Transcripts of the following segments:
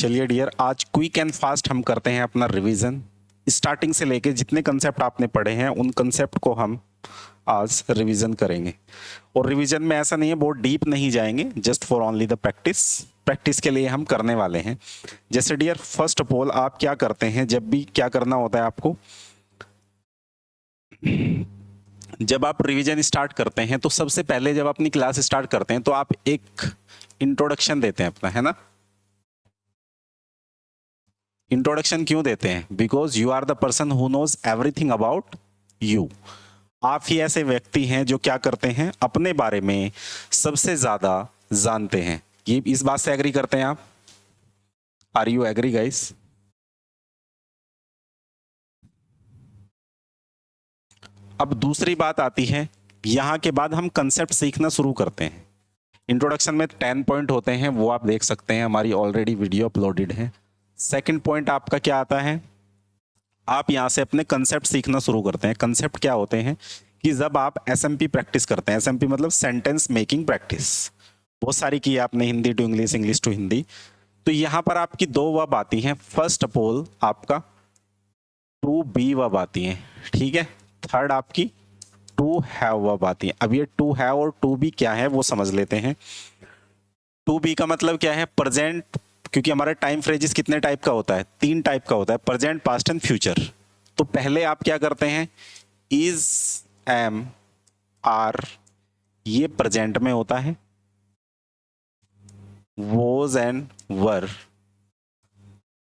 चलिए डियर, आज quick and fast हम करते हैं अपना रिवीजन। स्टार्टिंग से लेके जितने कंसेप्ट आपने पढ़े हैं उन कंसेप्ट को हम आज रिवीजन करेंगे। और रिवीजन में ऐसा नहीं है, बहुत डीप नहीं जाएंगे, just for only the practice के लिए हम करने वाले हैं। जैसे डियर, फर्स्ट ऑफ ऑल आप क्या करते हैं, जब भी क्या करना होता है आपको, जब आप रिवीजन स्टार्ट करते हैं तो सबसे पहले जब अपनी क्लास स्टार्ट करते हैं तो आप एक इंट्रोडक्शन देते हैं अपना, है ना। इंट्रोडक्शन क्यों देते हैं? Because you are the person who knows everything about you. आप ही ऐसे व्यक्ति हैं जो क्या करते हैं, अपने बारे में सबसे ज्यादा जानते हैं। ये इस बात से एग्री करते हैं आप? Are you agree guys? अब दूसरी बात आती है, यहां के बाद हम कंसेप्ट सीखना शुरू करते हैं। इंट्रोडक्शन में 10 पॉइंट होते हैं, वो आप देख सकते हैं, हमारी ऑलरेडी वीडियो अपलोडेड है। सेकंड पॉइंट आपका क्या आता है, आप यहां से अपने कंसेप्ट सीखना शुरू करते हैं। कंसेप्ट क्या होते हैं कि जब आप एसएमपी प्रैक्टिस करते हैं, एसएमपी मतलब सेंटेंस मेकिंग प्रैक्टिस, बहुत सारी की आपने, Hindi to English, English to Hindi. तो यहां पर आपकी दो वर्ब आती हैं। फर्स्ट ऑफ ऑल आपका टू बी वर्ब आती है, ठीक है। थर्ड आपकी टू हैव वर्ब आती है। अब ये टू हैव और टू बी क्या है वो समझ लेते हैं। टू बी का मतलब क्या है, प्रेजेंट, क्योंकि हमारा टाइम फ्रेजेस कितने टाइप का होता है, 3 टाइप का होता है, प्रेजेंट, पास्ट एंड फ्यूचर। तो पहले आप क्या करते हैं, इज, एम, आर, ये प्रेजेंट में होता है। वोज एंड वर,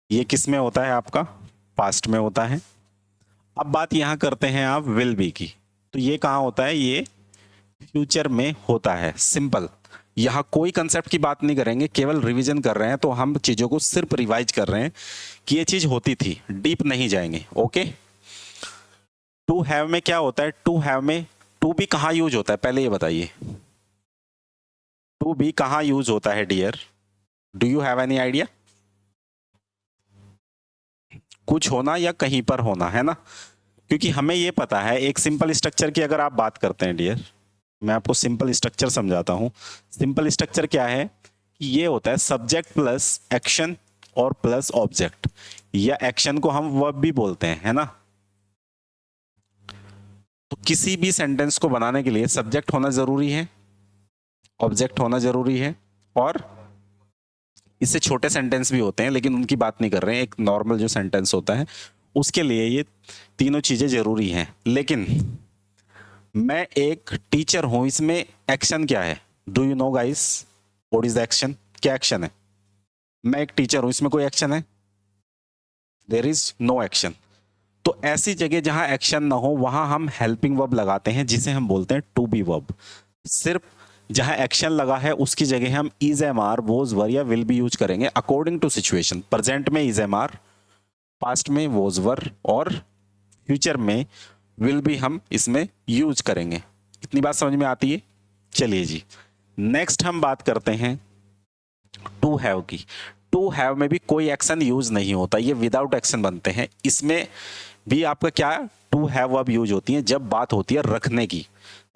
ये किस में होता है, आपका पास्ट में होता है। अब बात यहां करते हैं आप विल बी की, तो ये कहां होता है, ये फ्यूचर में होता है। सिंपल, यहां कोई कंसेप्ट की बात नहीं करेंगे, केवल रिवीजन कर रहे हैं, तो हम चीजों को सिर्फ रिवाइज कर रहे हैं कि ये चीज होती थी, डीप नहीं जाएंगे। ओके। टू हैव में क्या होता है, टू हैव में टू बी कहां यूज होता है, पहले ये बताइए, टू बी कहां यूज होता है dear, do you have any idea? कुछ होना या कहीं पर होना, है ना। क्योंकि हमें ये पता है, एक सिंपल स्ट्रक्चर की अगर आप बात करते हैं डियर, मैं आपको सिंपल स्ट्रक्चर समझाता हूं। सिंपल स्ट्रक्चर क्या है कि ये होता है सब्जेक्ट प्लस एक्शन और प्लस ऑब्जेक्ट, या एक्शन को हम वर्ब भी बोलते हैं, है ना। तो किसी भी सेंटेंस को बनाने के लिए सब्जेक्ट होना जरूरी है, ऑब्जेक्ट होना जरूरी है, और इससे छोटे सेंटेंस भी होते हैं, लेकिन उनकी बात नहीं कर रहे हैं। एक नॉर्मल जो सेंटेंस होता है उसके लिए ये तीनों चीजें जरूरी हैं। लेकिन मैं एक टीचर हूं, इसमें एक्शन क्या है, do you know guys what is the action? क्या एक्शन है? मैं एक टीचर हूं, इसमें कोई एक्शन है? There is no action. तो ऐसी जगह जहां एक्शन ना हो वहां हम हेल्पिंग वर्ब लगाते हैं, जिसे हम बोलते हैं टू बी वर्ब। सिर्फ जहां एक्शन लगा है उसकी जगह हम इज, एम, आर, वोज, वर या विल भी यूज करेंगे अकॉर्डिंग टू सिचुएशन। प्रेजेंट में इज, एम, आर, पास्ट में वोज, वर, और फ्यूचर में विल भी हम इसमें यूज करेंगे। इतनी बात समझ में आती है? चलिए जी, नेक्स्ट हम बात करते हैं टू हैव की। टू हैव में भी कोई एक्शन यूज नहीं होता, ये विदाउट एक्शन बनते हैं। इसमें भी आपका क्या, टू हैव अब यूज होती है जब बात होती है रखने की,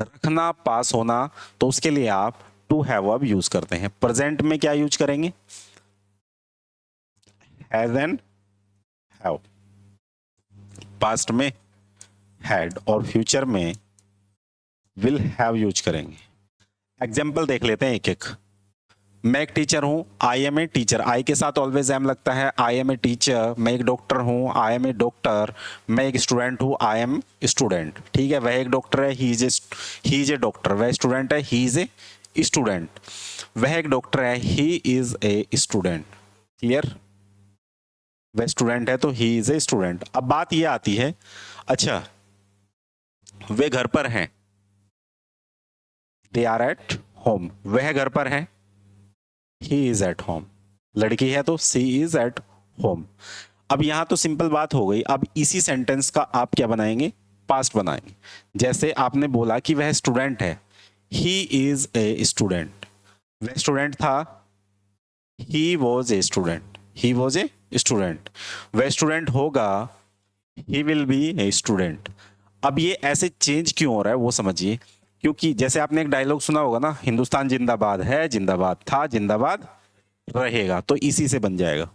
रखना, पास होना, तो उसके लिए आप टू हैव अब यूज करते हैं। प्रेजेंट में क्या यूज करेंगे, हैज एंड हैव, पास्ट में हैड, और फ्यूचर में विल हैव यूज करेंगे। एग्जाम्पल देख लेते हैं एक एक। मैं एक टीचर हूं, आई एम ए टीचर, आई के साथ ऑलवेज एम लगता है, आई एम ए टीचर। मैं एक डॉक्टर हूं, आई एम ए डॉक्टर। मैं एक स्टूडेंट हूं, आई एम स्टूडेंट। ठीक है, वह एक डॉक्टर है, ही इज ए डॉक्टर। वह स्टूडेंट है, ही इज ए स्टूडेंट। वह एक डॉक्टर है, he is a student. Clear? वह स्टूडेंट है तो ही इज ए स्टूडेंट। अब बात यह आती है, अच्छा वे घर पर हैं, दे आर एट होम। वह घर पर है, ही इज एट होम। लड़की है तो सी इज एट होम। अब यहां तो सिंपल बात हो गई। अब इसी सेंटेंस का आप क्या बनाएंगे, पास्ट बनाएंगे। जैसे आपने बोला कि वह स्टूडेंट है, ही इज ए स्टूडेंट। वह स्टूडेंट था, he was a student, he was a student. वह स्टूडेंट होगा, he will be a student. अब ये ऐसे चेंज क्यों हो रहा है वो समझिए। क्योंकि जैसे आपने एक डायलॉग सुना होगा ना, हिंदुस्तान जिंदाबाद है, जिंदाबाद था, जिंदाबाद रहेगा, तो इसी से बन जाएगा।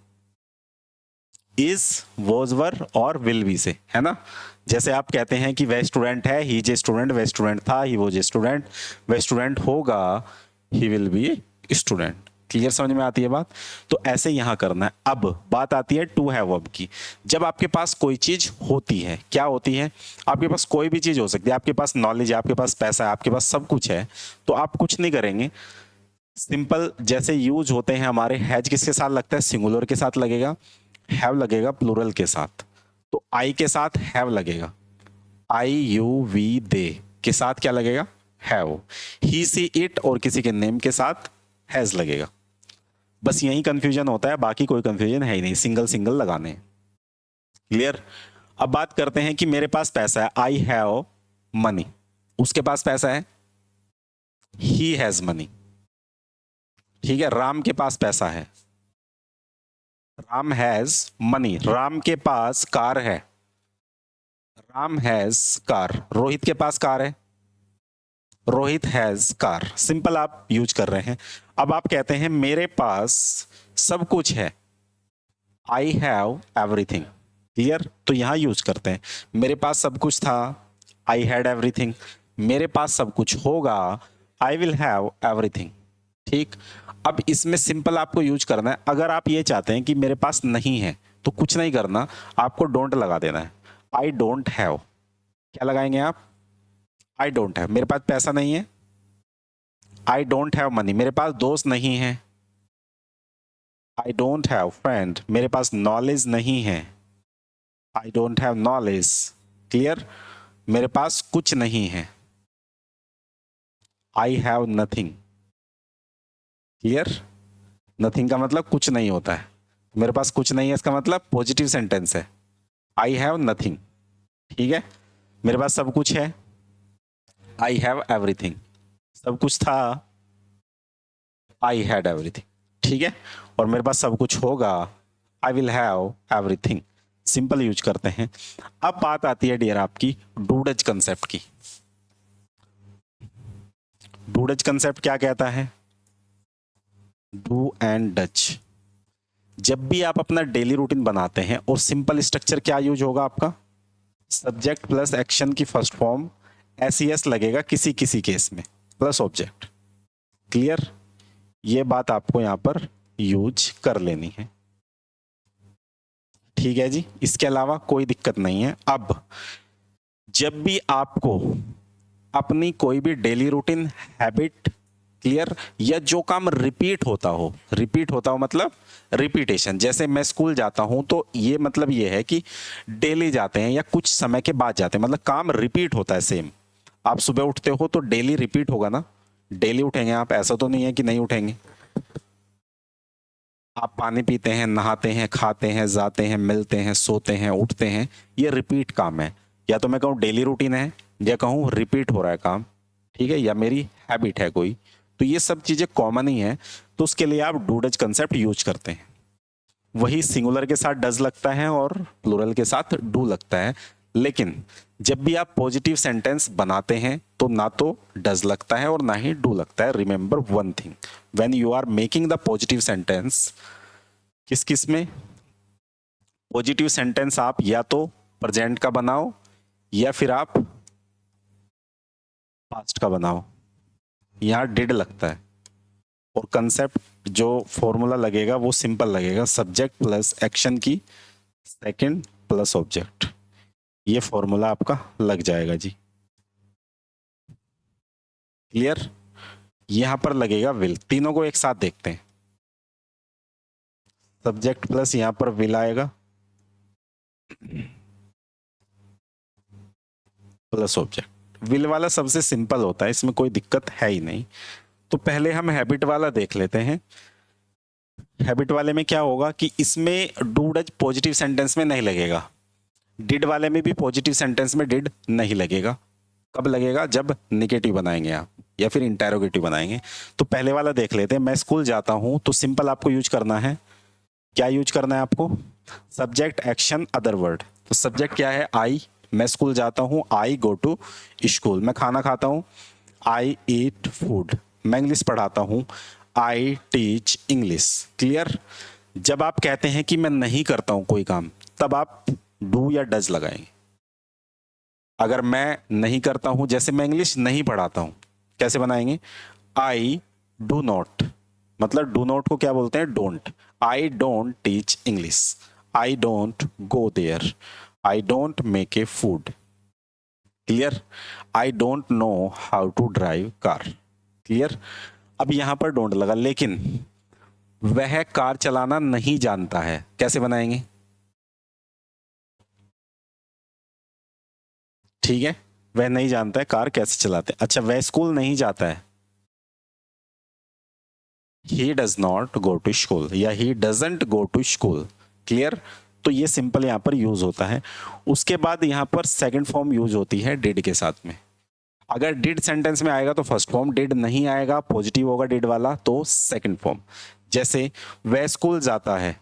इज, वॉज, वर और विल बी से, है ना। जैसे आप कहते हैं कि वह स्टूडेंट है, ही इज ए स्टूडेंट, वह स्टूडेंट था, ही वॉज ए स्टूडेंट, वह स्टूडेंट होगा, he will be a student. Clear, समझ में आती है बात। तो ऐसे यहां करना है। अब बात आती है टू हैव वर्ब की। जब आपके पास कोई चीज होती है, क्या होती है, आपके पास कोई भी चीज हो सकती है, आपके पास नॉलेज है, आपके पास पैसा है, आपके पास सब कुछ है, तो आप कुछ नहीं करेंगे। सिंपल जैसे यूज होते हैं हमारे, हैज किसके साथ लगता है, सिंगुलर के साथ लगेगा, हैव लगेगा प्लूरल के साथ। तो आई के साथ हैव लगेगा, आई यू वी दे के साथ क्या लगेगा, हैव। ही सी इट और किसी के नेम के साथ हैज लगेगा। बस यही कंफ्यूजन होता है, बाकी कोई कंफ्यूजन है ही नहीं, सिंगल सिंगल लगाने। क्लियर। अब बात करते हैं कि मेरे पास पैसा है, आई हैव मनी, उसके पास पैसा है, ही हैज मनी। ठीक है, राम के पास पैसा है, राम हैज मनी, राम के पास कार है, राम हैज कार। रोहित के पास कार है, रोहित हैज कार। सिंपल आप यूज कर रहे हैं। अब आप कहते हैं मेरे पास सब कुछ है, आई हैव एवरीथिंग। क्लियर, तो यहां यूज करते हैं, मेरे पास सब कुछ था, आई हैड एवरीथिंग। मेरे पास सब कुछ होगा, आई विल हैव एवरीथिंग। ठीक। अब इसमें सिंपल आपको यूज करना है। अगर आप ये चाहते हैं कि मेरे पास नहीं है, तो कुछ नहीं करना, आपको डोंट लगा देना है। आई डोंट हैव, क्या लगाएंगे आप, आई डोंट हैव, मेरे पास पैसा नहीं है, आई डोंट हैव मनी, मेरे पास दोस्त नहीं है, आई डोंट हैव फ्रेंड, मेरे पास नॉलेज नहीं है, I don't have knowledge. Clear, मेरे पास कुछ नहीं है, I have nothing. Clear, nothing का मतलब कुछ नहीं होता है, मेरे पास कुछ नहीं है, इसका मतलब पॉजिटिव सेंटेंस है, आई हैव नथिंग। ठीक है, मेरे पास सब कुछ है, आई हैव एवरीथिंग। सब कुछ था, आई हैड एवरीथिंग। ठीक है, और मेरे पास सब कुछ होगा, आई will have everything. Simple use करते हैं। अब बात आती है डियर आपकी डू डज कंसेप्ट की। डू डज कंसेप्ट क्या कहता है, डू एंड डच। जब भी आप अपना डेली रूटीन बनाते हैं और सिंपल स्ट्रक्चर क्या यूज होगा आपका, सब्जेक्ट प्लस एक्शन की फर्स्ट फॉर्म एस लगेगा किसी किसी केस में, प्लस ऑब्जेक्ट। क्लियर, ये बात आपको यहां पर यूज कर लेनी है। ठीक है जी, इसके अलावा कोई दिक्कत नहीं है। अब जब भी आपको अपनी कोई भी डेली रूटीन, हैबिट, क्लियर, या जो काम रिपीट होता हो, रिपीट होता हो मतलब रिपीटेशन, जैसे मैं स्कूल जाता हूं तो ये मतलब ये है कि डेली जाते हैं या कुछ समय के बाद जाते हैं, मतलब काम रिपीट होता है सेम। आप सुबह उठते हो तो डेली रिपीट होगा ना, डेली उठेंगे आप, ऐसा तो नहीं है कि नहीं उठेंगे। आप पानी पीते हैं, नहाते हैं, खाते हैं, जाते हैं, मिलते हैं, सोते हैं, उठते हैं, ये रिपीट काम है। या तो मैं कहूँ डेली रूटीन है, या कहूँ रिपीट हो रहा है काम। ठीक है, या मेरी हैबिट है कोई, तो ये सब चीजें कॉमन ही है, तो उसके लिए आप डू डज कंसेप्ट यूज करते हैं। वही सिंगुलर के साथ डज लगता है और प्लूरल के साथ डू लगता है। लेकिन जब भी आप पॉजिटिव सेंटेंस बनाते हैं तो ना तो डज लगता है और ना ही डू लगता है। Remember one thing, when you are making the positive sentence, किस किस में पॉजिटिव सेंटेंस, आप या तो प्रेजेंट का बनाओ या फिर आप पास्ट का बनाओ, यहां डिड लगता है। और कंसेप्ट जो फॉर्मूला लगेगा वो सिंपल लगेगा, सब्जेक्ट प्लस एक्शन की सेकंड प्लस ऑब्जेक्ट, ये फॉर्मूला आपका लग जाएगा जी। क्लियर, यहां पर लगेगा विल। तीनों को एक साथ देखते हैं, सब्जेक्ट प्लस यहां पर विल आएगा प्लस ऑब्जेक्ट। विल वाला सबसे सिंपल होता है, इसमें कोई दिक्कत है ही नहीं। तो पहले हम हैबिट वाला देख लेते हैं। हैबिट वाले में क्या होगा कि इसमें डू डज पॉजिटिव सेंटेंस में नहीं लगेगा, डिड वाले में भी पॉजिटिव सेंटेंस में डिड नहीं लगेगा। कब लगेगा, जब निगेटिव बनाएंगे आप या फिर इंटेरोगेटिव बनाएंगे। तो पहले वाला देख लेते हैं। मैं स्कूल जाता हूं, तो सिंपल आपको यूज करना है, क्या यूज करना है आपको, सब्जेक्ट एक्शन अदर वर्ड। तो सब्जेक्ट क्या है, आई, मैं स्कूल जाता हूं, आई गो टू स्कूल। मैं खाना खाता हूं, आई ईट फूड। मैं इंग्लिश पढ़ाता हूं, आई टीच इंग्लिश। क्लियर, जब आप कहते हैं कि मैं नहीं करता हूं कोई काम, तब आप डू या डज लगाएंगे। अगर मैं नहीं करता हूं, जैसे मैं इंग्लिश नहीं पढ़ाता हूं, कैसे बनाएंगे? आई डू नॉट, मतलब डू नॉट को क्या बोलते हैं? Don't. I don't teach English, I don't go there, I don't make a food. Clear? I don't know how to drive car. Clear? अब यहां पर डोंट लगा, लेकिन वह कार चलाना नहीं जानता है, कैसे बनाएंगे? ठीक है, वह नहीं जानता है कार कैसे चलाते हैं। अच्छा, वह स्कूल नहीं जाता है, he does not go to school या he doesn't go to school. Clear? तो ये सिंपल यहां पर यूज होता है। उसके बाद यहां पर सेकंड फॉर्म यूज होती है डिड के साथ में। अगर डिड सेंटेंस में आएगा तो फर्स्ट फॉर्म, डिड नहीं आएगा, पॉजिटिव होगा डिड वाला, तो सेकंड फॉर्म। जैसे वह स्कूल जाता है,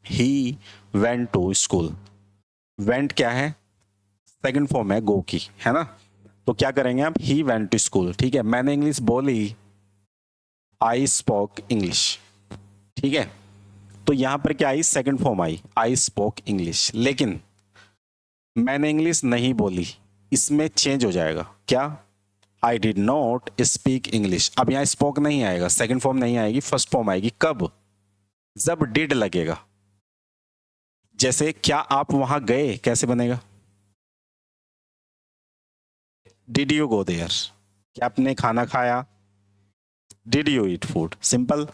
he went to school. Went क्या है? सेकंड फॉर्म है गो की, है ना? तो क्या करेंगे आप? He went to school. ठीक है, मैंने इंग्लिश बोली, आई स्पोक इंग्लिश। ठीक है, तो यहां पर क्या आई? सेकंड फॉर्म आई, आई स्पोक इंग्लिश। लेकिन मैंने इंग्लिश नहीं बोली, इसमें चेंज हो जाएगा, क्या? I did not speak English. अब यहां स्पोक नहीं आएगा, सेकंड फॉर्म नहीं आएगी, फर्स्ट फॉर्म आएगी। कब? जब डिड लगेगा। जैसे क्या आप वहां गए, कैसे बनेगा? Did you go there? क्या आपने खाना खाया? Did you eat food? Simple.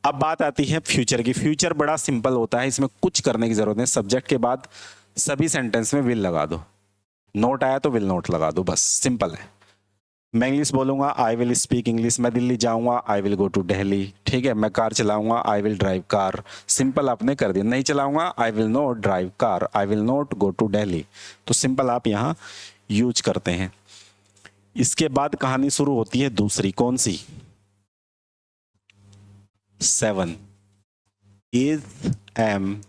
अब बात आती है फ्यूचर की। फ्यूचर बड़ा सिंपल होता है, इसमें कुछ करने की जरूरत नहीं। सब्जेक्ट के बाद सभी सेंटेंस में विल लगा दो, नोट आया तो विल नोट लगा दो, बस सिंपल है। मैं इंग्लिश बोलूंगा, आई विल स्पीक इंग्लिश। मैं दिल्ली जाऊंगा, I will go to Delhi. ठीक है, मैं कार चलाऊंगा, I will drive car. Simple आपने कर दिया। नहीं चलाऊंगा, I will not drive car, I will not go to Delhi. तो सिंपल आप यहाँ यूज करते हैं। इसके बाद कहानी शुरू होती है दूसरी, कौन सी? 7 इज एम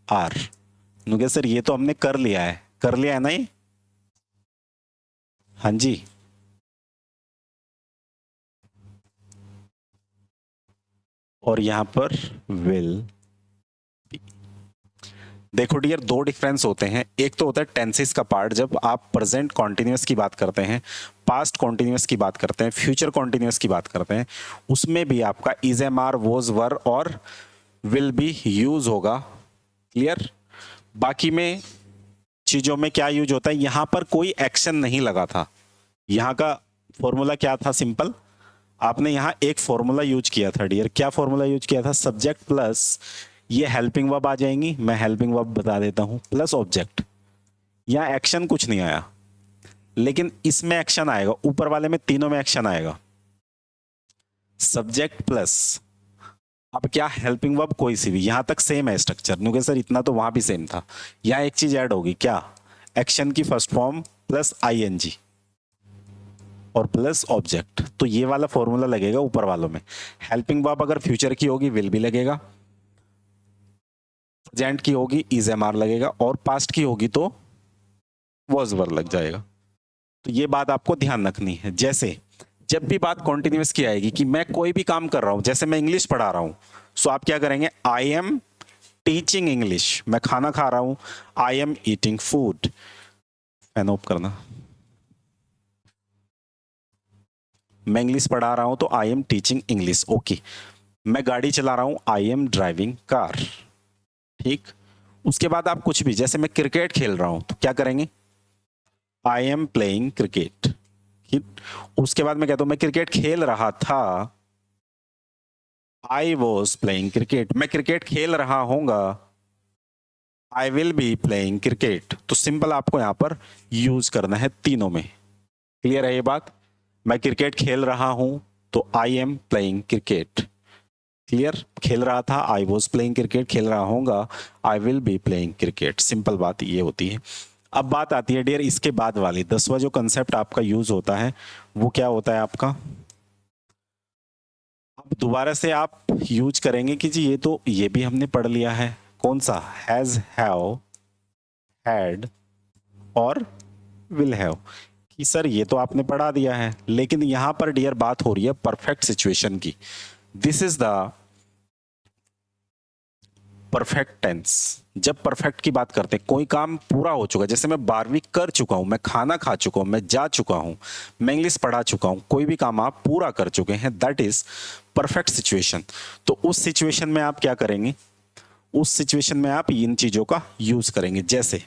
आर। नुके सर ये तो हमने कर लिया है, कर लिया है ना ये? हाँ जी, और यहां पर विल। देखो डियर, दो डिफरेंस होते हैं। एक तो होता है टेंसेस का पार्ट, जब आप प्रेजेंट कॉन्टिन्यूअस की बात करते हैं, पास्ट कॉन्टिन्यूअस की बात करते हैं, फ्यूचर कॉन्टिन्यूअस की बात करते हैं, उसमें भी आपका इज, एम, आर, वॉज, वर और विल भी यूज होगा। क्लियर? बाकी में चीजों में क्या यूज होता है? यहां पर कोई एक्शन नहीं लगा था। यहां का फॉर्मूला क्या था? सिंपल, आपने यहां एक फॉर्मूला यूज किया था डियर। क्या फॉर्मूला यूज किया था? सब्जेक्ट प्लस ये हेल्पिंग वर्ब आ जाएंगी, मैं हेल्पिंग वर्ब बता देता हूं, प्लस ऑब्जेक्ट। यहां एक्शन कुछ नहीं आया, लेकिन इसमें एक्शन आएगा। ऊपर वाले में तीनों में एक्शन आएगा। सब्जेक्ट प्लस, अब क्या? हेल्पिंग वर्ब कोई सी भी। यहां तक सेम है स्ट्रक्चर। नुके सर इतना तो वहां भी सेम था। यहां एक चीज ऐड होगी, क्या? एक्शन की फर्स्ट फॉर्म प्लस आईएनजी और प्लस ऑब्जेक्ट। तो ये वाला फॉर्मूला लगेगा ऊपर वालों में। हेल्पिंग वर्ब अगर फ्यूचर की होगी विल भी लगेगा, प्रेजेंट की होगी इज, एम, आर लगेगा, और पास्ट की होगी तो वॉज, वर लग जाएगा। तो ये बात आपको ध्यान रखनी है। जैसे जब भी बात कॉन्टिन्यूअस की आएगी कि मैं कोई भी काम कर रहा हूं, जैसे मैं इंग्लिश पढ़ा रहा हूं, सो आप क्या करेंगे? I am teaching English. मैं खाना खा रहा हूं, I am eating food. Fan of करना। मैं इंग्लिश पढ़ा रहा हूं तो I am teaching English. Okay. मैं गाड़ी चला रहा हूं, आई एम ड्राइविंग कार। ठीक। उसके बाद आप कुछ भी, जैसे मैं क्रिकेट खेल रहा हूं तो क्या करेंगे? I am playing cricket. उसके बाद मैं कहता हूं मैं क्रिकेट खेल रहा था, आई वॉज प्लेइंग क्रिकेट। मैं क्रिकेट खेल रहा होऊंगा, I will be playing cricket. तो सिंपल आपको यहां पर यूज करना है तीनों में। क्लियर है ये बात? मैं क्रिकेट खेल रहा हूं तो I am playing cricket. Clear? खेल रहा था, आई वॉज प्लेइंग क्रिकेट। खेल रहा होऊंगा, I will be playing cricket. Simple बात ये होती है। अब बात आती है डियर इसके बाद वाली 10वां जो कंसेप्ट आपका यूज होता है वो क्या होता है आपका? अब दोबारा से आप यूज करेंगे कि जी ये भी हमने पढ़ लिया है। कौन सा? हैज, हैव, हैड और विल हैव। कि सर ये तो आपने पढ़ा दिया है, लेकिन यहां पर डियर बात हो रही है परफेक्ट सिचुएशन की। This is the perfect tense, जब परफेक्ट की बात करते हैं, कोई काम पूरा हो चुका है, जैसे मैं 12वीं कर चुका हूं, मैं खाना खा चुका हूं, मैं जा चुका हूं, मैं इंग्लिश पढ़ा चुका हूं, कोई भी काम आप पूरा कर चुके हैं, दैट इज परफेक्ट सिचुएशन। तो उस सिचुएशन में आप क्या करेंगे, उस सिचुएशन में आप इन चीजों का यूज करेंगे। जैसे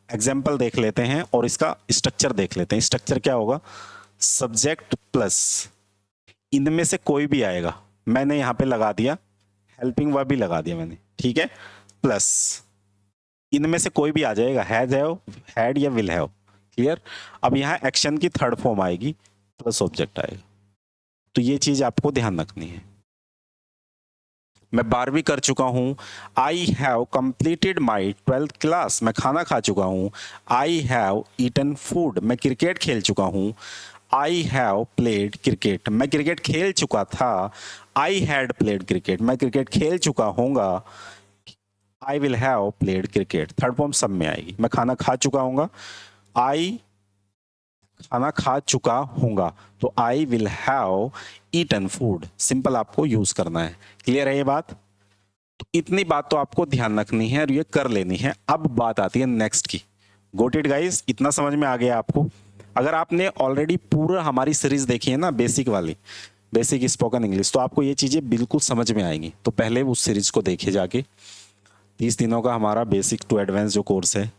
एग्जाम्पल देख लेते हैं और इसका स्ट्रक्चर देख लेते हैं। स्ट्रक्चर क्या होगा, सब्जेक्ट प्लस इनमें से कोई भी आएगा, मैंने यहां पे लगा दिया हेल्पिंग वर्ब भी लगा दिया मैंने, ठीक है, प्लस इनमें से कोई भी आ जाएगा, हैज हैव, हैड या विल हैव, क्लियर। अब यहां एक्शन की थर्ड फॉर्म आएगी, प्लस ऑब्जेक्ट आएगा। तो ये चीज आपको ध्यान रखनी है। मैं 12वीं कर चुका हूं, I have completed my 12th class, मैं खाना खा चुका हूं। आई हैव ईटन फूड, मैं क्रिकेट खेल चुका हूं। आई हैव प्लेड क्रिकेट, मैं क्रिकेट खेल चुका था। आई हैड प्लेड क्रिकेट, मैं क्रिकेट खेल चुका होऊंगा। आई will have played cricket, third form सब में आएगी। मैं खाना खा चुका हूंगा, आई खाना खा चुका हूंगा, तो I will have eaten food, simple आपको यूज करना है। क्लियर है ये बात। तो इतनी बात तो आपको ध्यान रखनी है और ये कर लेनी है। अब बात आती है नेक्स्ट की। गोट इट गाइस, इतना समझ में आ गया आपको। अगर आपने ऑलरेडी पूरा हमारी सीरीज देखी है ना, बेसिक वाली, बेसिक स्पोकन इंग्लिश, तो आपको ये चीजें बिल्कुल समझ में आएंगी। तो पहले उस सीरीज को देखिए जाके। 30 दिनों का हमारा बेसिक टू एडवांस जो कोर्स है,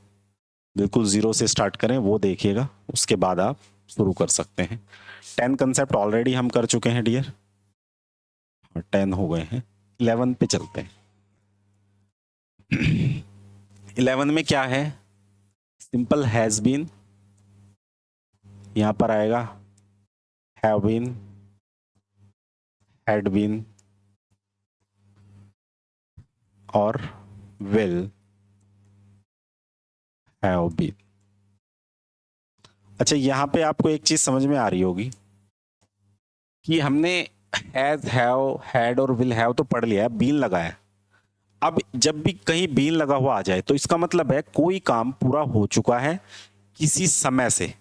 बिल्कुल जीरो से स्टार्ट करें, वो देखिएगा, उसके बाद आप शुरू कर सकते हैं। 10 कंसेप्ट ऑलरेडी हम कर चुके हैं डियर, 10 हो गए हैं। 11 पे चलते हैं। 11 में क्या है, सिंपल हैज बीन, यहां पर आएगा हैव बीन, हैड बीन और विल हैव बीन। अच्छा, यहां पे आपको एक चीज समझ में आ रही होगी कि हमने हैज, हैव, हैड और विल हैव तो पढ़ लिया है, बीन लगाया। अब जब भी कहीं बीन लगा हुआ आ जाए तो इसका मतलब है कोई काम पूरा हो चुका है किसी समय से,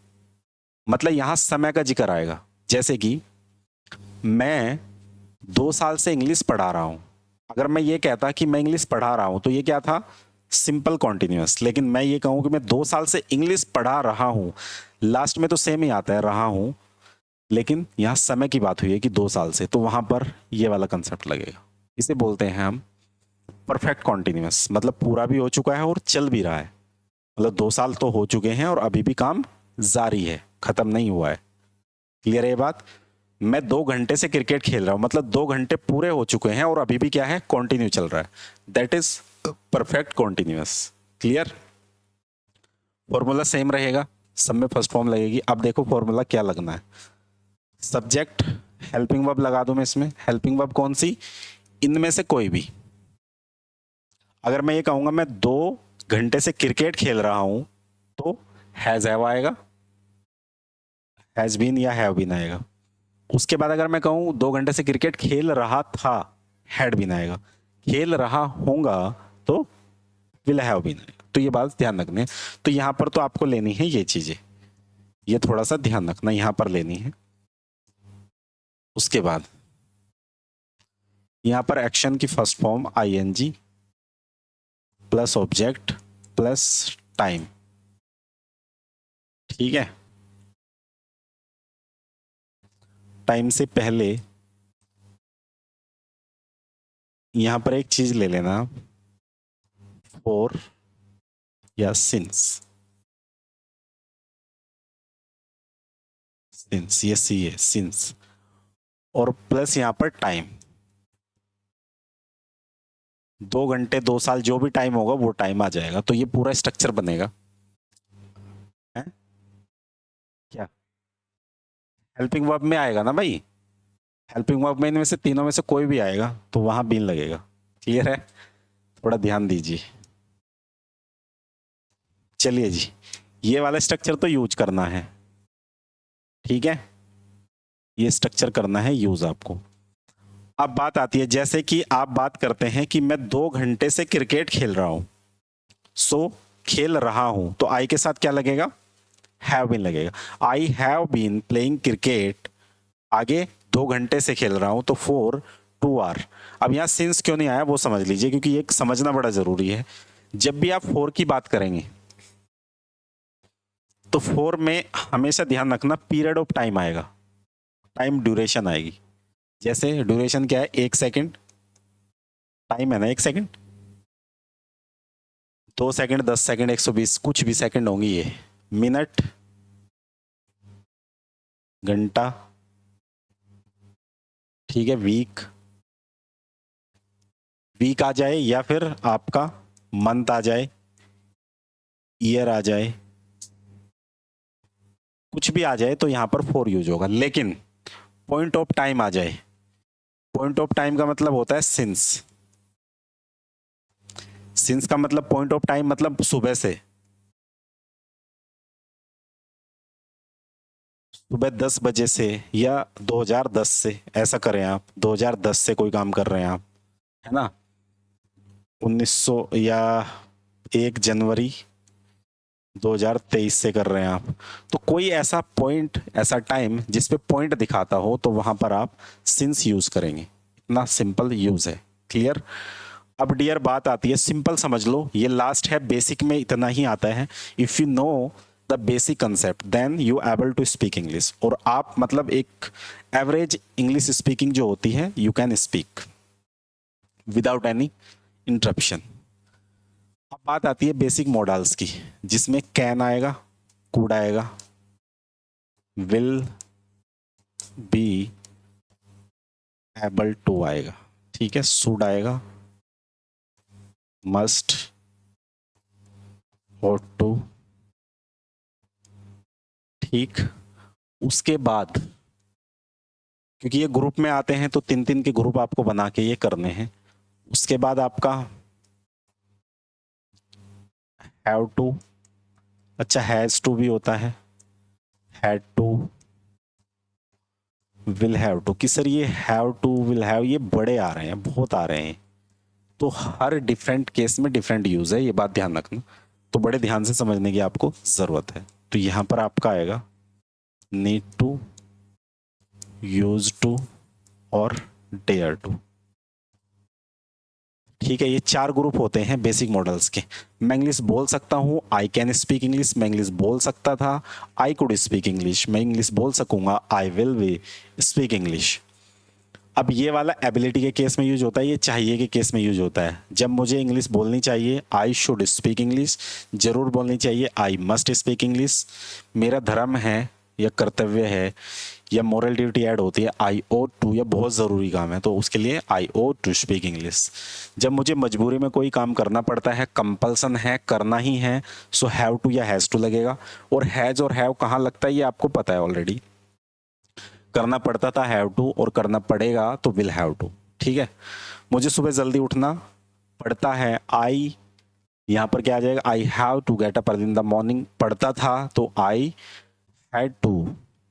मतलब यहां समय का जिक्र आएगा। जैसे कि मैं 2 साल से इंग्लिश पढ़ा रहा हूं, अगर मैं ये कहता कि मैं इंग्लिश पढ़ा रहा हूं तो ये क्या था, सिंपल कॉन्टिन्यूअस। लेकिन मैं ये कहूं कि मैं 2 साल से इंग्लिश पढ़ा रहा हूं, लास्ट में तो सेम ही आता है रहा हूं, लेकिन यहां समय की बात हुई है कि 2 साल से, तो वहां पर ये वाला कंसेप्ट लगेगा। इसे बोलते हैं हम परफेक्ट कॉन्टिन्यूअस, मतलब पूरा भी हो चुका है और चल भी रहा है। मतलब 2 साल तो हो चुके हैं और अभी भी काम जारी है, खत्म नहीं हुआ है। क्लियर है ये बात। मैं 2 घंटे से क्रिकेट खेल रहा हूं, मतलब 2 घंटे पूरे हो चुके हैं और अभी भी क्या है, कंटिन्यू चल रहा है, that is perfect continuous. Clear. Formula same रहेगा, सब में फर्स्ट फॉर्म लगेगी। अब देखो फॉर्मूला क्या लगना है, सब्जेक्ट हेल्पिंग वर्ब लगा दूं मैं इसमें। हेल्पिंग वर्ब कौन सी, इनमें से कोई भी। अगर मैं ये कहूंगा मैं 2 घंटे से क्रिकेट खेल रहा हूं, तो हैज हैव आएगा, हैज बीन या हैव बीन आएगा। उसके बाद अगर मैं कहूं 2 घंटे से क्रिकेट खेल रहा था, हैड बीन आएगा। खेल रहा होगा तो विल हैव बीन आएगा। तो ये बात ध्यान रखनी है। तो यहां पर तो आपको लेनी है ये चीजें, ये थोड़ा सा ध्यान रखना, यहां पर लेनी है। उसके बाद यहां पर एक्शन की first form ING plus object plus time, ठीक है। टाइम से पहले यहां पर एक चीज ले लेना, फॉर या सिंस। सिंस, ये सी है, सिंस, और प्लस यहां पर टाइम। 2 घंटे 2 साल जो भी टाइम होगा वो टाइम आ जाएगा। तो ये पूरा स्ट्रक्चर बनेगा है? क्या हेल्पिंग वर्ब में आएगा ना भाई, हेल्पिंग वर्ब में इनमें से तीनों में से कोई भी आएगा तो वहां बीन लगेगा। क्लियर है, थोड़ा ध्यान दीजिए। चलिए जी, ये वाला स्ट्रक्चर तो यूज करना है, ठीक है, ये स्ट्रक्चर करना है यूज आपको। अब बात आती है, जैसे कि आप बात करते हैं कि मैं 2 घंटे से क्रिकेट खेल रहा हूं, सो खेल रहा हूं, तो आई के साथ क्या लगेगा, हैव बीन लगेगा। I have been playing cricket, आगे 2 घंटे से खेल रहा हूं तो फॉर टू आर। अब यहाँ सिंस क्यों नहीं आया वो समझ लीजिए, क्योंकि ये समझना बड़ा जरूरी है। जब भी आप फॉर की बात करेंगे तो फॉर में हमेशा ध्यान रखना पीरियड ऑफ टाइम आएगा, टाइम ड्यूरेशन आएगी। जैसे ड्यूरेशन क्या है, 1 सेकेंड, टाइम है ना 1 सेकेंड, 2 सेकेंड, 10 सेकेंड, 120, कुछ भी सेकेंड होंगी ये, मिनट, घंटा, ठीक है, वीक, वीक आ जाए या फिर आपका मंथ आ जाए, ईयर आ जाए, कुछ भी आ जाए तो यहां पर फॉर यूज होगा। लेकिन पॉइंट ऑफ टाइम आ जाए, पॉइंट ऑफ टाइम का मतलब होता है सिंस। सिंस का मतलब पॉइंट ऑफ टाइम मतलब सुबह से, सुबह 10 बजे से या 2010 से, ऐसा करें आप 2010 से कोई काम कर रहे हैं आप, है ना, 1900 या 1 जनवरी 2023 से कर रहे हैं आप, तो कोई ऐसा पॉइंट, ऐसा टाइम जिस पे पॉइंट दिखाता हो तो वहां पर आप सिंस यूज करेंगे। इतना सिंपल यूज है, क्लियर। अब डियर बात आती है, सिंपल समझ लो, ये लास्ट है, बेसिक में इतना ही आता है। If you know the basic concept then you able to speak English. और आप मतलब एक एवरेज इंग्लिश स्पीकिंग जो होती है, you can speak without any interruption. अब बात आती है बेसिक मॉडल्स की, जिसमें कैन आएगा, कुड आएगा, विल बी एबल टू आएगा, ठीक है, शुड आएगा, मस्ट, ought to, ठीक। उसके बाद क्योंकि ये ग्रुप में आते हैं तो 3-3 के ग्रुप आपको बना के ये करने हैं। उसके बाद आपका हैव टू, अच्छा हैज टू भी होता है, had to, will have to. कि सर ये हैव टू, विल हैव, ये बड़े आ रहे हैं, बहुत आ रहे हैं, तो हर डिफरेंट केस में डिफरेंट यूज है, ये बात ध्यान रखना। तो बड़े ध्यान से समझने की आपको जरूरत है। तो यहां पर आपका आएगा नीड टू, यूज टू और डेयर टू, ठीक है। ये 4 ग्रुप होते हैं बेसिक मॉडल्स के। मैं इंग्लिश बोल सकता हूँ, आई कैन स्पीक इंग्लिश, मैं इंग्लिश बोल सकता था, आई कुड स्पीक इंग्लिश, मैं इंग्लिश बोल सकूंगा, I will be speak English. अब ये वाला एबिलिटी के केस में यूज होता है, ये चाहिए के केस में यूज होता है। जब मुझे इंग्लिश बोलनी चाहिए, आई शुड स्पीक इंग्लिश, जरूर बोलनी चाहिए, आई मस्ट स्पीक इंग्लिश, मेरा धर्म है या कर्तव्य है या मोरल ड्यूटी ऐड होती है, आई ओट टू, या बहुत ज़रूरी काम है तो उसके लिए आई ओट टू स्पीक इंग्लिश। जब मुझे मजबूरी में कोई काम करना पड़ता है, कंपल्सन है, करना ही है, सो हैव टू या हैज़ टू लगेगा। और हैज़ और हैव कहाँ लगता है ये आपको पता है ऑलरेडी, करना पड़ता था हैव टू और करना पड़ेगा तो विल हैव टू, ठीक है। मुझे सुबह जल्दी उठना पड़ता है, आई, यहाँ पर क्या आ जाएगा, I have to get up early in the morning, पढ़ता था तो I had to,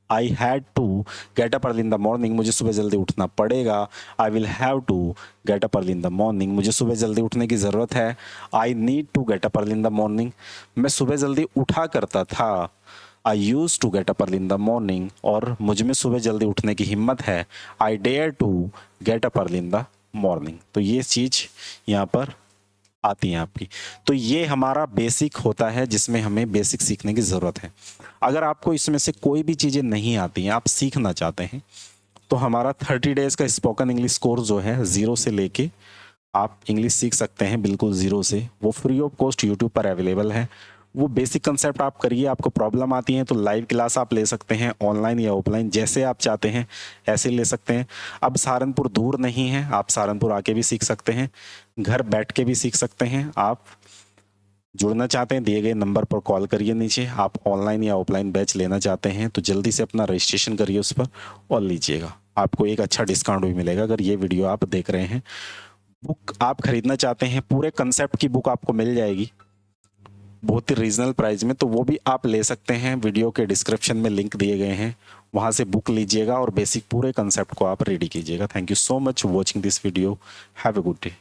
I had to get up early in the morning, मुझे सुबह जल्दी उठना पड़ेगा, I will have to get up early in the morning, मुझे सुबह जल्दी उठने की ज़रूरत है, I need to get up early in the morning, मैं सुबह जल्दी उठा करता था, I use to get up early in the morning, और मुझ में सुबह जल्दी उठने की हिम्मत है, I dare to get up early in the morning. तो ये चीज़ यहाँ पर आती है आपकी। तो ये हमारा बेसिक होता है जिसमें हमें बेसिक सीखने की ज़रूरत है। अगर आपको इसमें से कोई भी चीज़ें नहीं आती हैं, आप सीखना चाहते हैं, तो हमारा 30 डेज़ का स्पोकन इंग्लिश कोर्स जो है 0 से लेके आप इंग्लिश सीख सकते हैं बिल्कुल 0 से, वो फ्री ऑफ कॉस्ट यूट्यूब पर अवेलेबल है। वो बेसिक कंसेप्ट आप करिए, आपको प्रॉब्लम आती है तो लाइव क्लास आप ले सकते हैं, ऑनलाइन या ऑफलाइन जैसे आप चाहते हैं ऐसे ले सकते हैं। अब सहारनपुर दूर नहीं है, आप सहारनपुर आके भी सीख सकते हैं, घर बैठ के भी सीख सकते हैं। आप जुड़ना चाहते हैं, दिए गए नंबर पर कॉल करिए नीचे। आप ऑनलाइन या ऑफलाइन बैच लेना चाहते हैं तो जल्दी से अपना रजिस्ट्रेशन करिए उस पर और लीजिएगा, आपको एक अच्छा डिस्काउंट भी मिलेगा अगर ये वीडियो आप देख रहे हैं। बुक आप खरीदना चाहते हैं, पूरे कंसेप्ट की बुक आपको मिल जाएगी बहुत ही रीजनल प्राइस में, तो वो भी आप ले सकते हैं। वीडियो के डिस्क्रिप्शन में लिंक दिए गए हैं, वहाँ से बुक लीजिएगा और बेसिक पूरे कंसेप्ट को आप रेडी कीजिएगा। Thank you so much watching this video, have a good day.